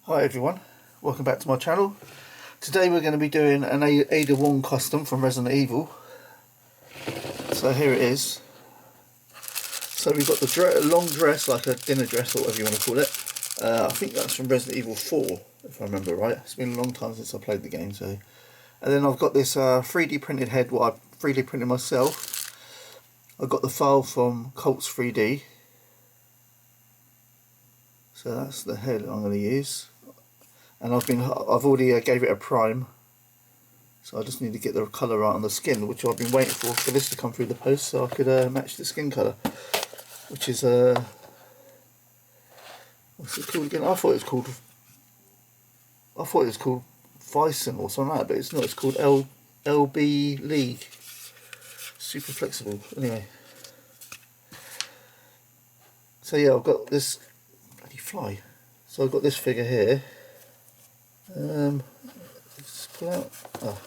Hi everyone, welcome back to my channel. Today we're going to be doing an Ada Wong custom from Resident Evil. So here it is. So we've got the long dress, like a dinner dress or whatever you want to call it. I think that's from Resident Evil 4, if I remember right. It's been a long time since I played the game. So, and then I've got this 3D printed head, what I've 3D printed myself. I got the file from Colts 3D. So that's the head I'm going to use. And I've already gave it a prime, so I just need to get the colour right on the skin, which I've been waiting for this to come through the post so I could match the skin colour, which is what's it called again? I thought it was called Bison or something like that, but it's not. It's called LB League Super Flexible. Anyway, so yeah, I've got this bloody fly. So I've got this figure here. Let's pull out. Oh.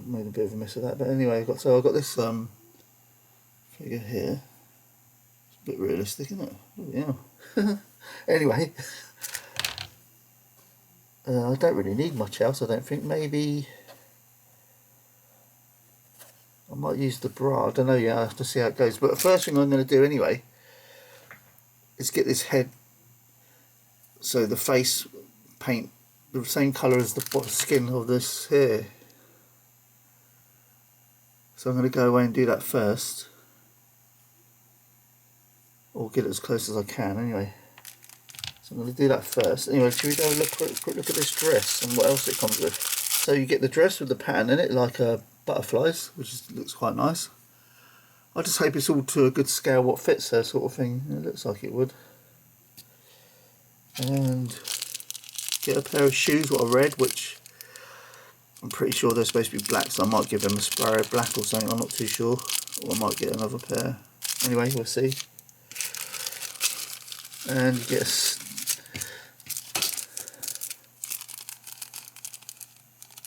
Made a bit of a mess of that, but anyway, I've got this figure here. It's a bit realistic, isn't it? Oh, yeah. Anyway, I don't really need much else. I don't think. Maybe I might use the bra. I don't know. Yeah, I have to see how it goes. But the first thing I'm going to do anyway is get this head, so the face paint the same colour as the skin of this here. So I'm going to go away and do that first, or get it as close as I can anyway. So I'm going to do that first. Anyway, should we go and quick look at this dress and what else it comes with? So you get the dress with the pattern in it, like butterflies, which looks quite nice. I just hope it's all to a good scale, what fits her sort of thing. It looks like it would. And get a pair of shoes, what are red, which I'm pretty sure they're supposed to be black, so I might give them a Sparrow black or something, I'm not too sure. Or I might get another pair. Anyway, we'll see. And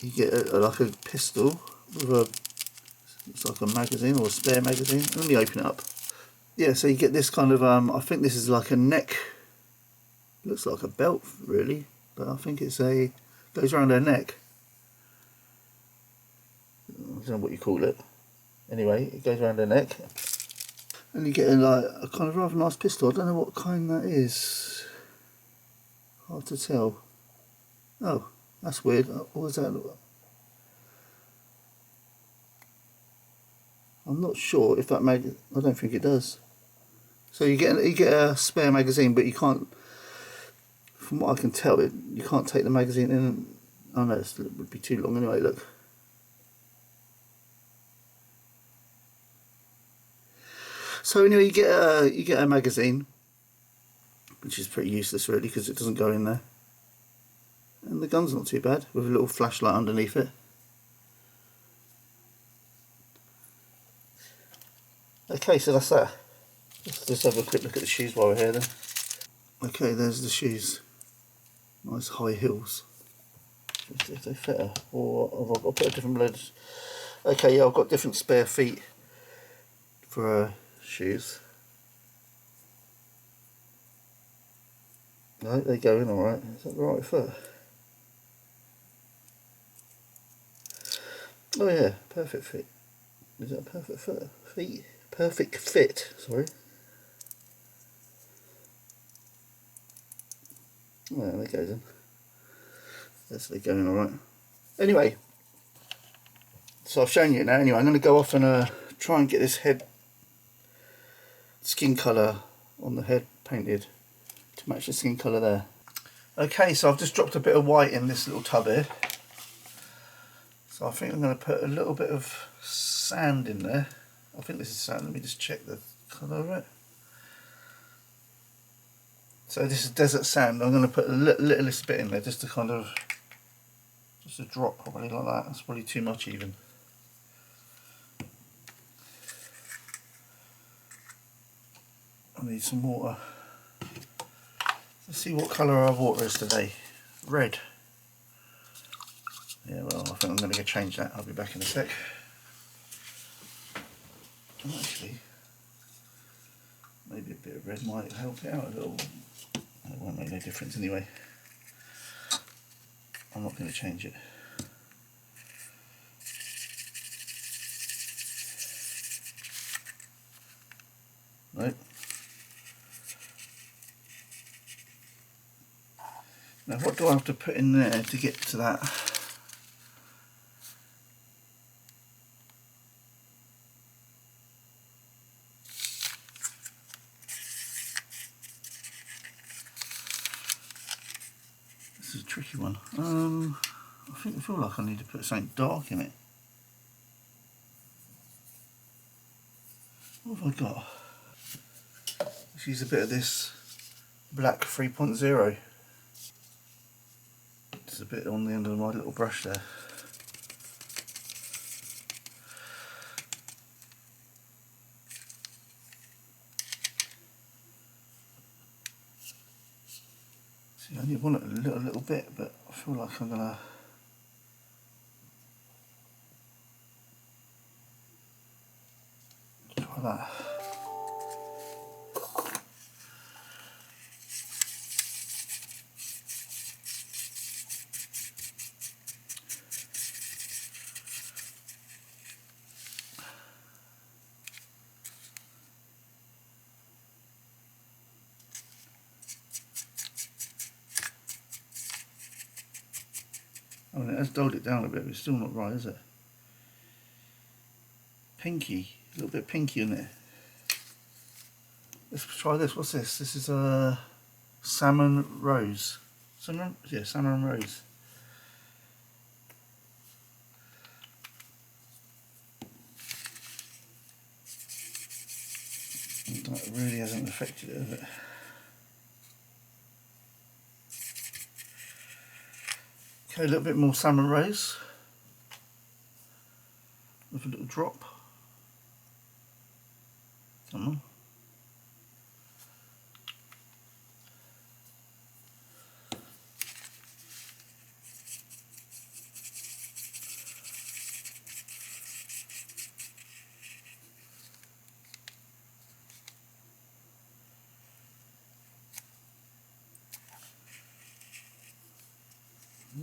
you get like a pistol with a, it's like a magazine or a spare magazine. Let me open it up. Yeah, so you get this kind of I think this is like a neck, looks like a belt really, but I think it's goes around her neck. I don't know what you call it. Anyway, it goes around her neck. And you get a kind of rather nice pistol. I don't know what kind that is. Hard to tell. Oh, that's weird. What does that look like? I'm not sure if that I don't think it does. So you get a spare magazine, but you can't. From what I can tell, you can't take the magazine in. Oh no, it would be too long anyway. Look. So anyway, you get a magazine, which is pretty useless really because it doesn't go in there. And the gun's not too bad, with a little flashlight underneath it. Okay, so that's that. Let's just have a quick look at the shoes while we're here then. Okay, there's the shoes. Nice high heels. If they fit her, or have I got to put a different loads? Okay, yeah, I've got different spare feet for shoes. No, they go in alright. Is that the right foot? Oh yeah, perfect fit. Is that a perfect foot? Feet? Perfect fit, sorry. Oh, yeah, there goes in. That's they going alright. Anyway, so I've shown you it now. Anyway, I'm going to go off and try and get this head skin colour on the head painted to match the skin colour there. Okay, so I've just dropped a bit of white in this little tub here. So I think I'm going to put a little bit of sand in there. I think this is sand. Let me just check the colour of it. So this is desert sand. I'm going to put a littlest bit in there, just to kind of, just a drop probably like that. That's probably too much even. I need some water. Let's see what colour our water is today. Red. Yeah, well, I think I'm going to go change that. I'll be back in a sec. Actually, maybe a bit of bit red might help it out a little. It won't make no difference anyway. I'm not going to change it. Nope. Now what do I have to put in there to get to that? This is a tricky one. I feel like I need to put something dark in it. What have I got? Let's use a bit of this black 3.0. There's a bit on the end of my little brush there. See, I only want it a little bit, but I feel like I'm gonna try that. I mean, it has dulled it down a bit, but it's still not right, is it? Pinky, a little bit pinky in it. Let's try this. What's this? This is a salmon rose. Salmon? Yeah, salmon rose. That really hasn't affected it, has it? Okay, a little bit more salmon rose. With a little drop. Come on.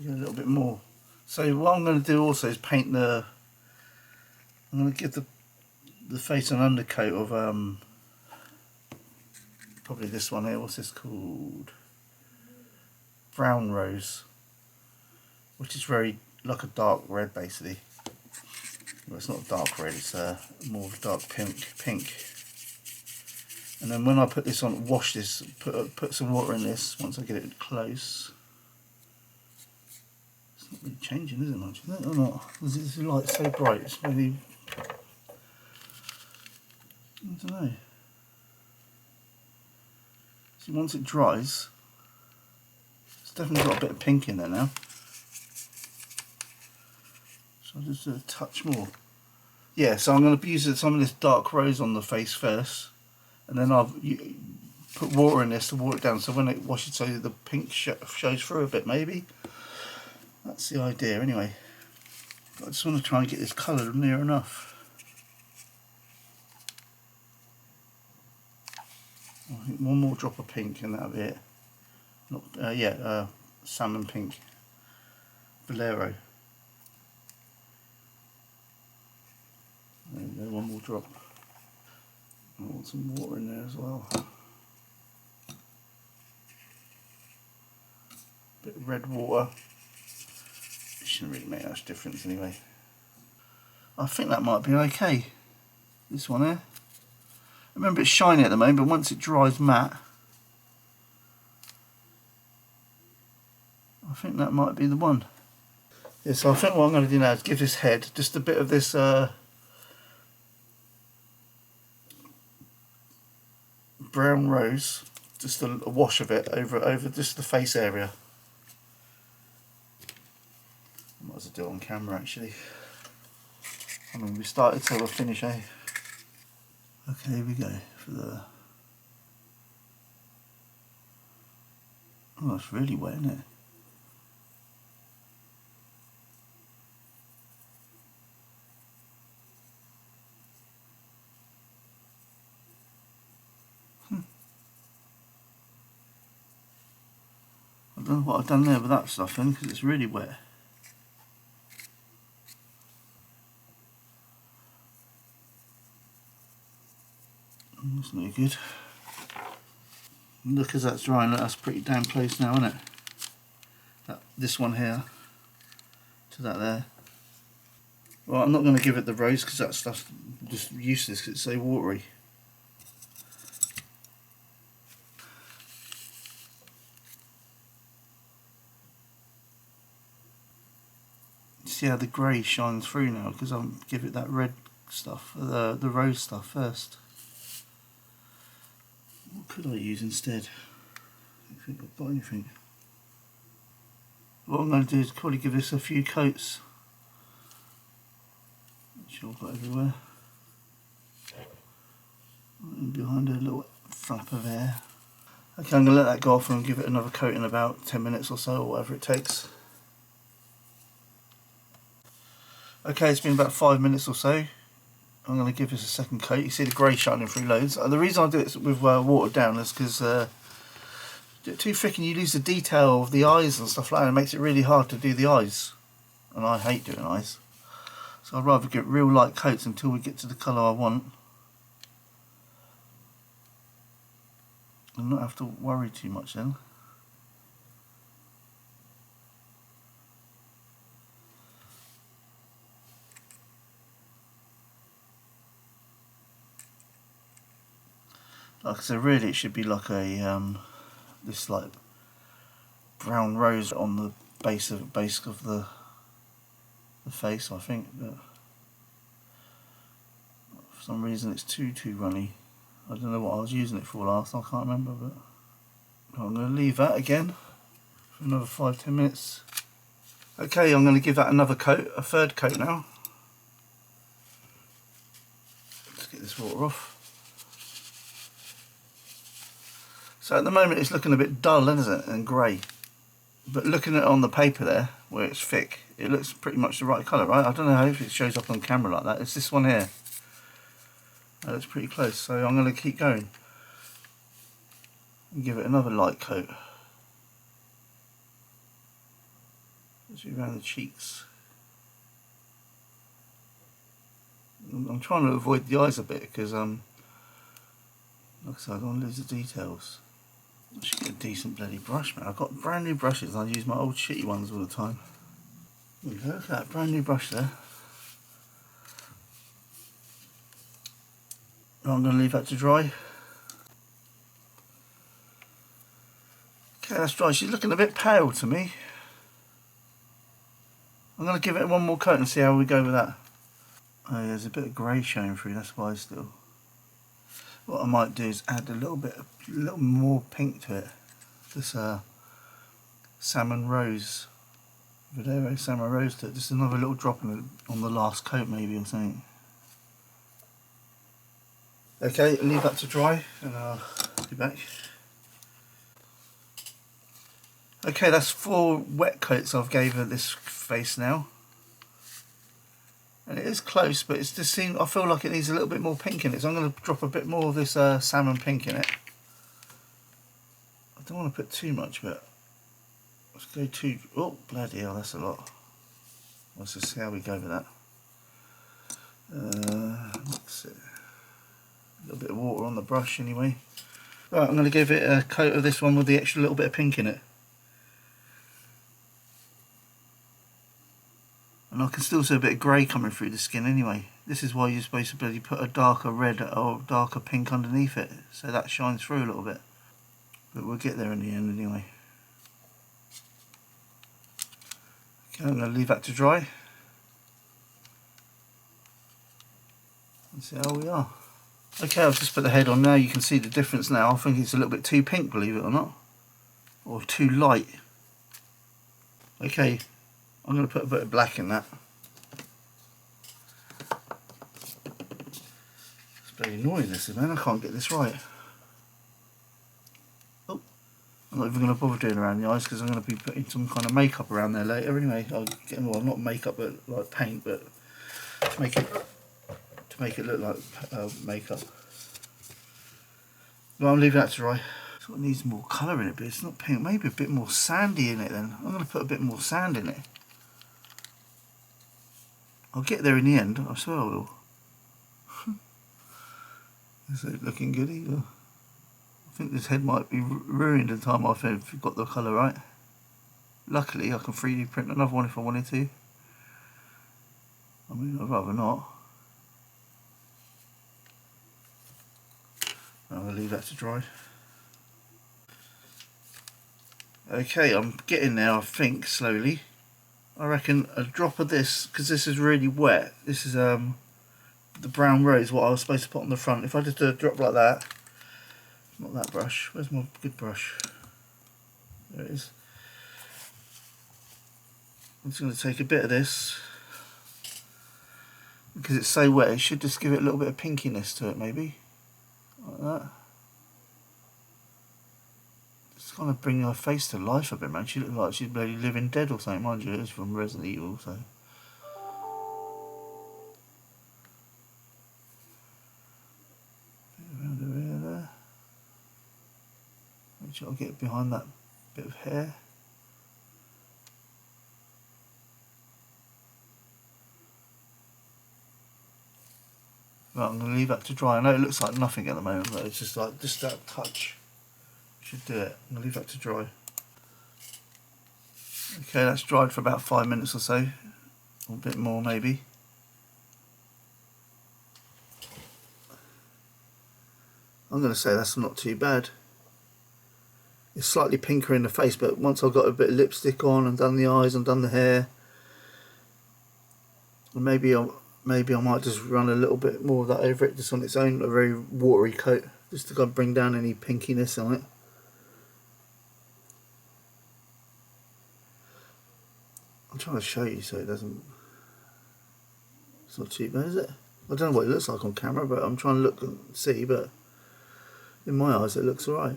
A little bit more. So what I'm going to do also is paint the. I'm going to give the face an undercoat of probably this one here. What's this called? Brown rose, which is very like a dark red basically. Well, it's not a dark red. It's more of a dark pink. And then when I put this on, wash this. Put some water in this once I get it close. Not really changing, is it much? Is it or not? This light so bright, it's really. I don't know. See, once it dries, it's definitely got a bit of pink in there now. So I'll just do a touch more. Yeah, so I'm going to use some of this dark rose on the face first, and then I'll put water in this to water it down. So when it washes, so the pink shows through a bit, maybe. That's the idea anyway. I just want to try and get this colour near enough. I think one more drop of pink and that'll be it. Not, salmon pink. Bolero. There we go, one more drop. I want some water in there as well. Bit of red water. It shouldn't really make much difference anyway. I think that might be okay. This one here. Remember, it's shiny at the moment, but once it dries matte, I think that might be the one. Yeah, so I think what I'm going to do now is give this head just a bit of this brown rose, just a wash of it over just the face area. I might as well do it on camera actually. I mean, we started so we'll finish, eh? Okay, here we go for the. Oh, it's really wet, isn't it? don't know what I've done there with that stuff then, because it's really wet. That's no good. Look, as that's drying, that's pretty damn close now, isn't it? This one here to that there. Well, I'm not going to give it the rose because that stuff's just useless because it's so watery. See how the grey shines through now because I'll give it that red stuff, the rose stuff first. What could I use instead? I don't think I've got anything. What I'm going to do is probably give this a few coats, which I've got everywhere. And behind a little flap of air. Okay, I'm going to let that go off and give it another coat in about 10 minutes or so, or whatever it takes. Okay, it's been about 5 minutes or so. I'm going to give this a second coat. You see the grey shining through loads. The reason I do it with watered down is because too thick and you lose the detail of the eyes and stuff like that. It makes it really hard to do the eyes, and I hate doing eyes. So I'd rather get real light coats until we get to the colour I want, and not have to worry too much then. Like I said, really it should be like a this like brown rose on the base of the face, I think, but for some reason it's too runny. I don't know what I was using it for last, I can't remember, but I'm going to leave that again for another 5-10 minutes. Okay, I'm going to give that another coat, a third coat now. Let's get this water off. So at the moment it's looking a bit dull, isn't it, and grey. But looking at it on the paper there, where it's thick, it looks pretty much the right colour, right? I don't know how it shows up on camera like that. It's this one here. That looks pretty close, so I'm going to keep going. And give it another light coat. Just around the cheeks. I'm trying to avoid the eyes a bit because, like I said, I don't want to lose the details. I should get a decent bloody brush, man. I've got brand new brushes and I use my old shitty ones all the time. Look at that brand new brush there. I'm going to leave that to dry. Okay, that's dry. She's looking a bit pale to me. I'm going to give it one more coat and see how we go with that. Oh, yeah, there's a bit of grey showing through, that's why still. What I might do is add a little more pink to it. This salmon rose, Videro salmon rose to it. Just another little drop on the last coat maybe or something. Okay, leave that to dry and I'll be back. Okay, that's 4 wet coats I've gave her this face now. And it is close, but it's just I feel like it needs a little bit more pink in it, so I'm going to drop a bit more of this salmon pink in it. I don't want to put too much, but let's go too. Oh, bloody hell, that's a lot. Let's just see how we go with that. Let's see. A little bit of water on the brush anyway. Right, I'm going to give it a coat of this one with the extra little bit of pink in it. And I can still see a bit of grey coming through the skin anyway. This is why you're supposed to bloody put a darker red or darker pink underneath it, so that shines through a little bit. But we'll get there in the end anyway. Okay, I'm going to leave that to dry. And see how we are. Okay, I've just put the head on now. You can see the difference now. I think it's a little bit too pink, believe it or not. Or too light. Okay. I'm going to put a bit of black in that. It's very annoying this is, man. I can't get this right. Oh, I'm not even going to bother doing around the eyes because I'm going to be putting some kind of makeup around there later anyway. I'll get, well, not makeup, but like paint, but to make it look like makeup. Well, I'm leaving that to dry. Sort of needs more colour in it, but it's not pink. Maybe a bit more sandy in it then. I'm going to put a bit more sand in it. I'll get there in the end, I swear I will. Is it looking good either? I think this head might be ruined in time if you've got the colour right. Luckily I can 3D print another one if I wanted to. I mean, I'd rather not. I'm going to leave that to dry. Okay, I'm getting there, I think, slowly. I reckon a drop of this, because this is really wet. This is the brown rose, what I was supposed to put on the front. If I just do a drop like that, not that brush, where's my good brush? There it is. I'm just going to take a bit of this, because it's so wet, it should just give it a little bit of pinkiness to it, maybe. Like that. Just kind of bring her face to life a bit, man. She looks like she's bloody living dead or something, mind you. It's from Resident Evil, so. Around her ear there. Make sure I get behind that bit of hair. Right, I'm going to leave that to dry. I know it looks like nothing at the moment, but it's just like, just that touch should do it. I'm going to leave that to dry. Okay, that's dried for about 5 minutes or so. Or a bit more maybe. I'm going to say that's not too bad. It's slightly pinker in the face, but once I've got a bit of lipstick on and done the eyes and done the hair, and maybe I might just run a little bit more of that over it, just on its own, a very watery coat, just to kind of bring down any pinkiness on it. I'm trying to show you so it doesn't, it's not too bad, is it? I don't know what it looks like on camera, but I'm trying to look and see, but in my eyes it looks alright.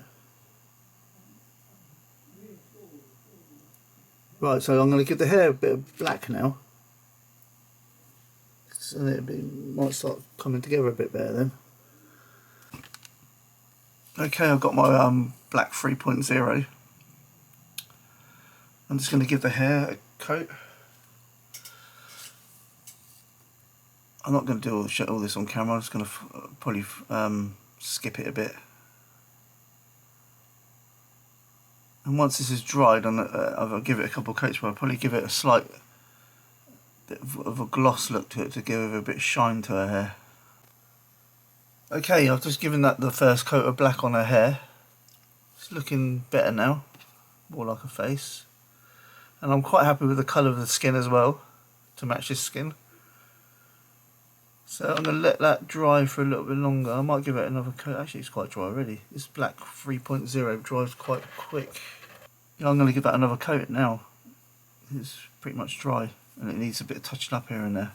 Right, so I'm going to give the hair a bit of black now. So it might start coming together a bit better then. Okay, I've got my black 3.0. I'm just going to give the hair a coat. I'm not going to do all this on camera. I'm just going to probably skip it a bit. And once this is dried, I'll give it a couple of coats, but I'll probably give it a slight bit of a gloss look to it to give it a bit of shine to her hair. Okay, I've just given that the first coat of black on her hair. It's looking better now, more like a face. And I'm quite happy with the colour of the skin as well, to match this skin. So I'm going to let that dry for a little bit longer. I might give it another coat. Actually, it's quite dry already. This black 3.0 dries quite quick. Yeah, I'm going to give that another coat now. It's pretty much dry and it needs a bit of touching up here and there.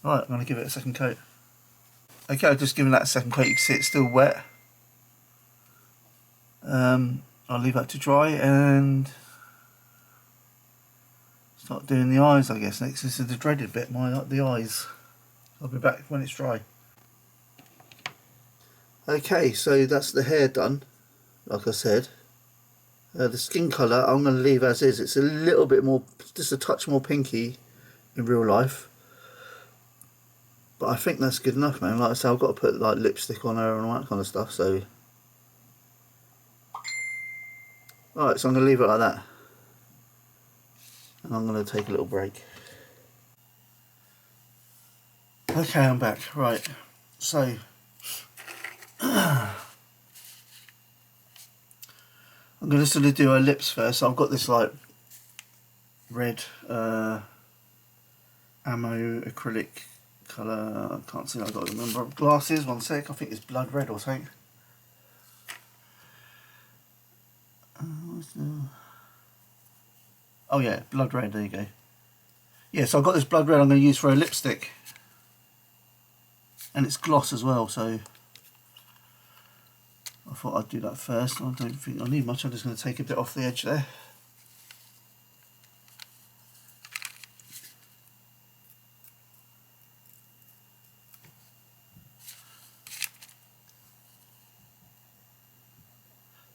Right, I'm going to give it a second coat. Okay, I've just given that a second coat. You can see it's still wet. I'll leave that to dry and start doing the eyes, I guess. Next this is the dreaded bit, the eyes. I'll be back when it's dry. Okay, so that's the hair done, like I said. The skin colour I'm going to leave as is. It's a little bit more, just a touch more pinky in real life. But I think that's good enough, man. Like I say, I've got to put like lipstick on her and all that kind of stuff, so. Alright, so I'm going to leave it like that. And I'm going to take a little break. Okay, I'm back. Right, so I'm going to sort of do her lips first. So I've got this like red ammo acrylic colour. I can't see, I've got to remember. Glasses, one sec. I think it's blood red or something. Oh yeah, blood red, there you go. Yeah, so I've got this blood red I'm going to use for a lipstick. And it's gloss as well, so I thought I'd do that first. I don't think I need much, I'm just going to take a bit off the edge there.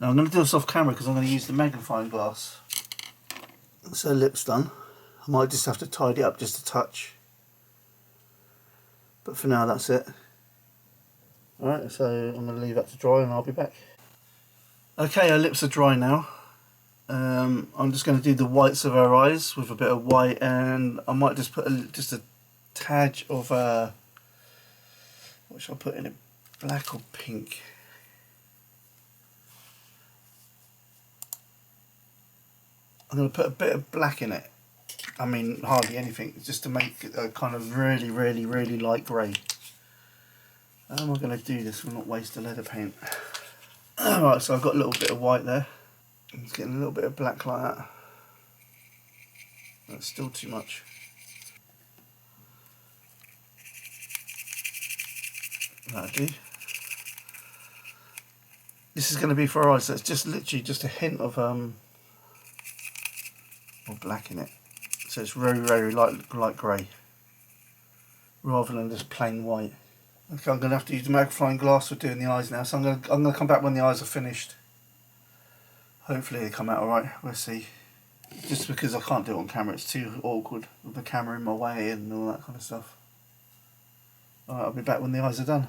Now I'm going to do this off camera because I'm going to use the magnifying glass. So lip's done. I might just have to tidy up just a touch. But for now that's it. Alright, so I'm going to leave that to dry and I'll be back. Okay, our lips are dry now. I'm just going to do the whites of her eyes with a bit of white, and I might just put just a tad of what shall I put in it? Black or pink? I'm going to put a bit of black in it. I mean, hardly anything, just to make it a kind of really light grey. How am I going to do this and not waste the leather paint? Alright, so I've got a little bit of white there. I'm just getting a little bit of black like that. That's still too much. That'll do. This is going to be for our eyes, so it's just literally just a hint of black in it. So it's very light grey, rather than just plain white. Okay, I'm going to have to use the magnifying glass for doing the eyes now. So I'm going to come back when the eyes are finished. Hopefully they come out alright. We'll see. Just because I can't do it on camera, it's too awkward with the camera in my way and all that kind of stuff. Alright, I'll be back when the eyes are done.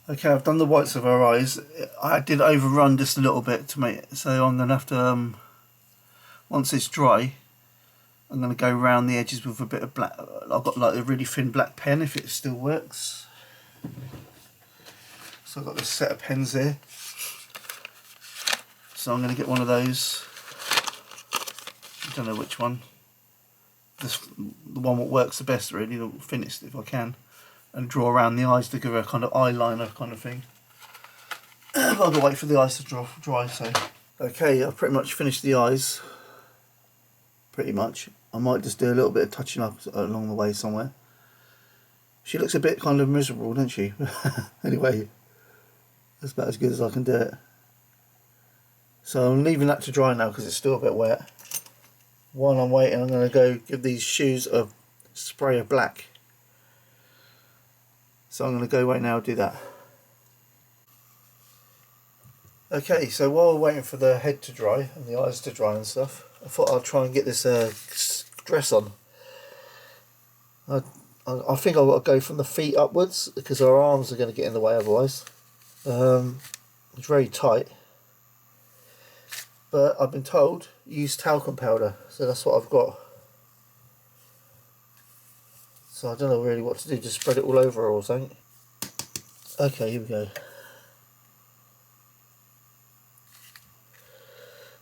Okay, I've done the whites of her eyes. I did overrun just a little bit to make it, so I'm going to have to, once it's dry, I'm going to go around the edges with a bit of black. I've got like a really thin black pen if it still works. So I've got this set of pens here. So I'm going to get one of those. I don't know which one. Just the one that works the best really, the thinnest if I can. And draw around the eyes to give her a kind of eyeliner kind of thing. I've got to wait for the eyes to dry, so. Okay, I've pretty much finished the eyes. Pretty much. I might just do a little bit of touching up along the way somewhere. She looks a bit kind of miserable, doesn't she? Anyway, that's about as good as I can do it. So I'm leaving that to dry now because it's still a bit wet. While I'm waiting, I'm going to go give these shoes a spray of black. So I'm going to go right now and do that. Okay, so while we're waiting for the head to dry and the eyes to dry and stuff, I thought I'd try and get this dress on. I think I've got to go from the feet upwards because our arms are going to get in the way otherwise. It's very tight. But I've been told use talcum powder, so that's what I've got. So I don't know really what to do, just spread it all over or something. Okay, here we go.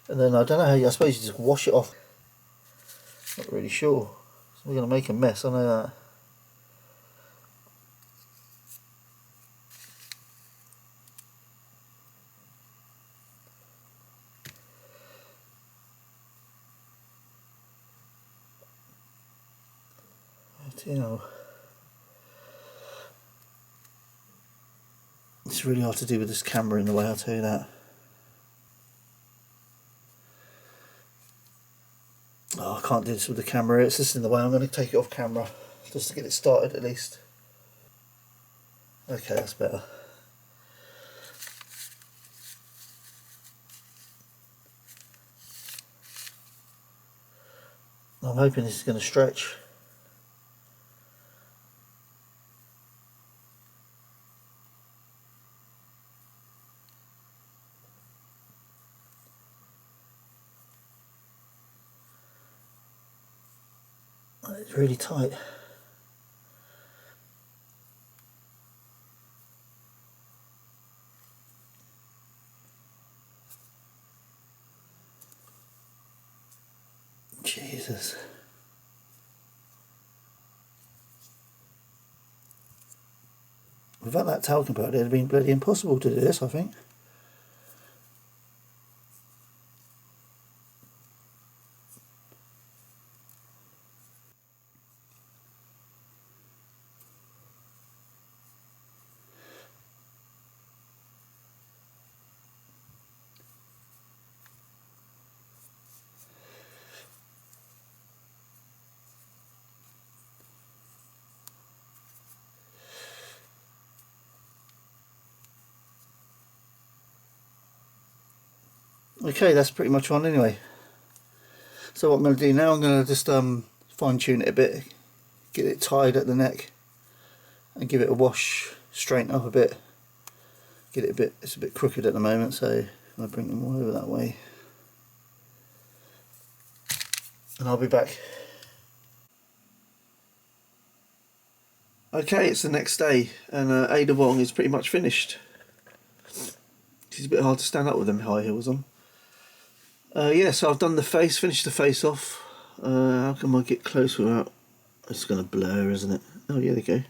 And then I don't know how I suppose you just wash it off. Not really sure. So we're going to make a mess, I know that. You know, it's really hard to do with this camera in the way, I'll tell you that. Oh, I can't do this with the camera, it's just in the way. I'm going to take it off camera just to get it started at least. Okay, that's better. I'm hoping this is going to stretch. It's really tight. Jesus. Without that talcum powder, it'd have been bloody impossible to do this, I think. Okay, that's pretty much on anyway. So what I'm going to do now, I'm going to just fine tune it a bit, get it tied at the neck and give it a wash, straighten up a bit, get it a bit, it's a bit crooked at the moment, so I'm going to bring them all over that way and I'll be back. Okay, it's the next day and Ada Wong is pretty much finished. It's a bit hard to stand up with them high heels on. Yeah, so I've done the face, finished the face off. How can I get close without... It's going to blur, isn't it? Oh, yeah, there you go.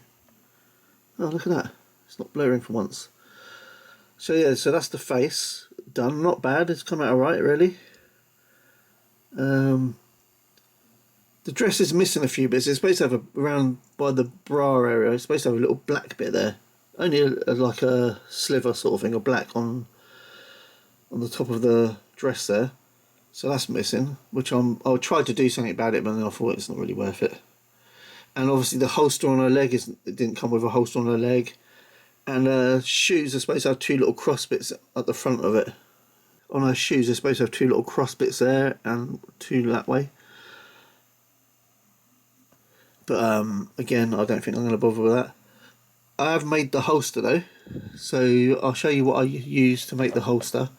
Oh, look at that. It's not blurring for once. So yeah, so that's the face done. Not bad, it's come out alright, really. The dress is missing a few bits. It's supposed to have around by the bra area, it's supposed to have a little black bit there. Only like a sliver sort of thing of black on the top of the dress there. So that's missing, which I'll try to do something about it, but then I thought it's not really worth it. And obviously the holster on her leg it didn't come with a holster on her leg. And shoes are supposed to have two little cross bits at the front of it. On her shoes they're supposed to have two little cross bits there and two that way. But again, I don't think I'm going to bother with that. I have made the holster though, so I'll show you what I used to make the holster.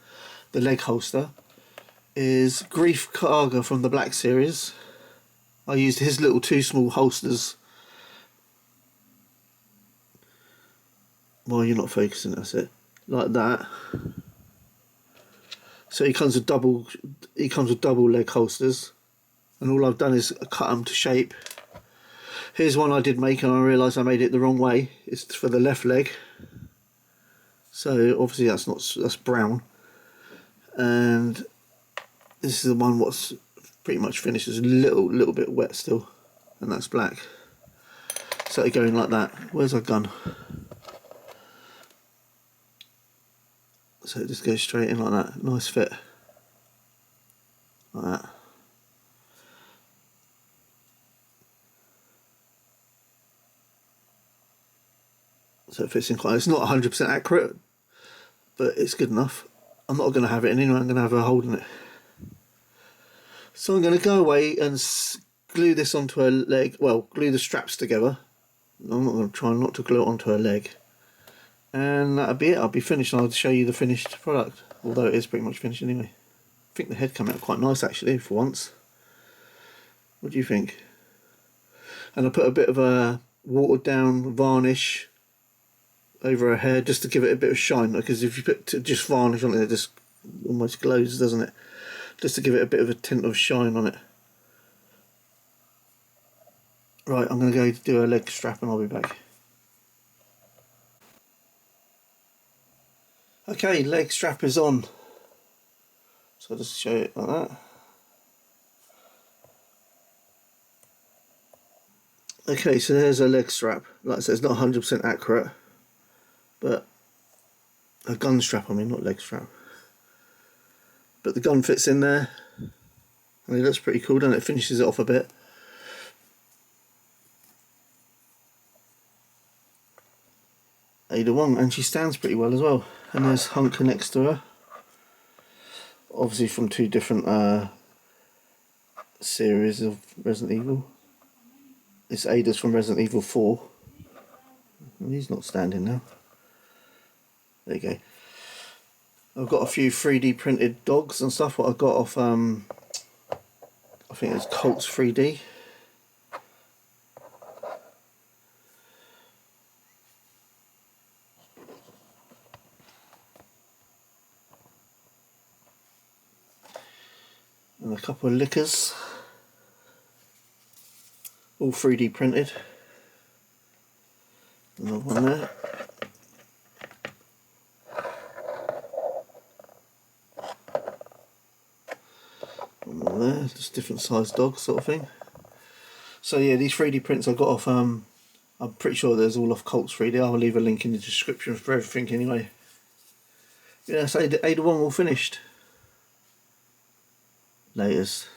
The leg holster is Grief Karga from the Black series. I used his little two small holsters. Well, you're not focusing, that's it. Like that. So he comes with double leg holsters, and all I've done is cut them to shape. Here's one I did make and I realised I made it the wrong way. It's for the left leg. So obviously that's brown. And this is the one what's pretty much finished. It's a little bit wet still, and that's black. So they're going like that. Where's our gun? So it just goes straight in like that. Nice fit. Like that. So it fits in quite. It's not 100% accurate, but it's good enough. I'm not going to have it in anyway. I'm going to have her holding it. So I'm going to go away and glue this onto her leg. Well, glue the straps together. I'm not going to try not to glue it onto her leg. And that'll be it. I'll be finished and I'll show you the finished product. Although it is pretty much finished anyway. I think the head came out quite nice actually for once. What do you think? And I put a bit of a watered down varnish over her hair just to give it a bit of shine, because if you put just varnish on it, it just almost glows, doesn't it? Just to give it a bit of a tint of shine on it. Right, I'm going to go do a leg strap and I'll be back. Okay, leg strap is on. So I'll just show it like that. Okay, so there's a leg strap. Like I said, it's not 100% accurate, but a gun strap, I mean, not leg strap. But the gun fits in there, and it looks pretty cool, doesn't it? It finishes it off a bit. Ada Wong, and she stands pretty well as well. And there's Hunker next to her, obviously from two different series of Resident Evil. This Ada's from Resident Evil 4. And he's not standing now. There you go. I've got a few 3D printed dogs and stuff. What I got off, I think it's Colts 3D. And a couple of liquors. All 3D printed. Another one there. One more there, just different sized dogs sort of thing. So yeah, these 3D prints I got off, I'm pretty sure there's all off Colts 3D. I'll leave a link in the description for everything anyway. Yeah, so Ada Wong all finished. Laters.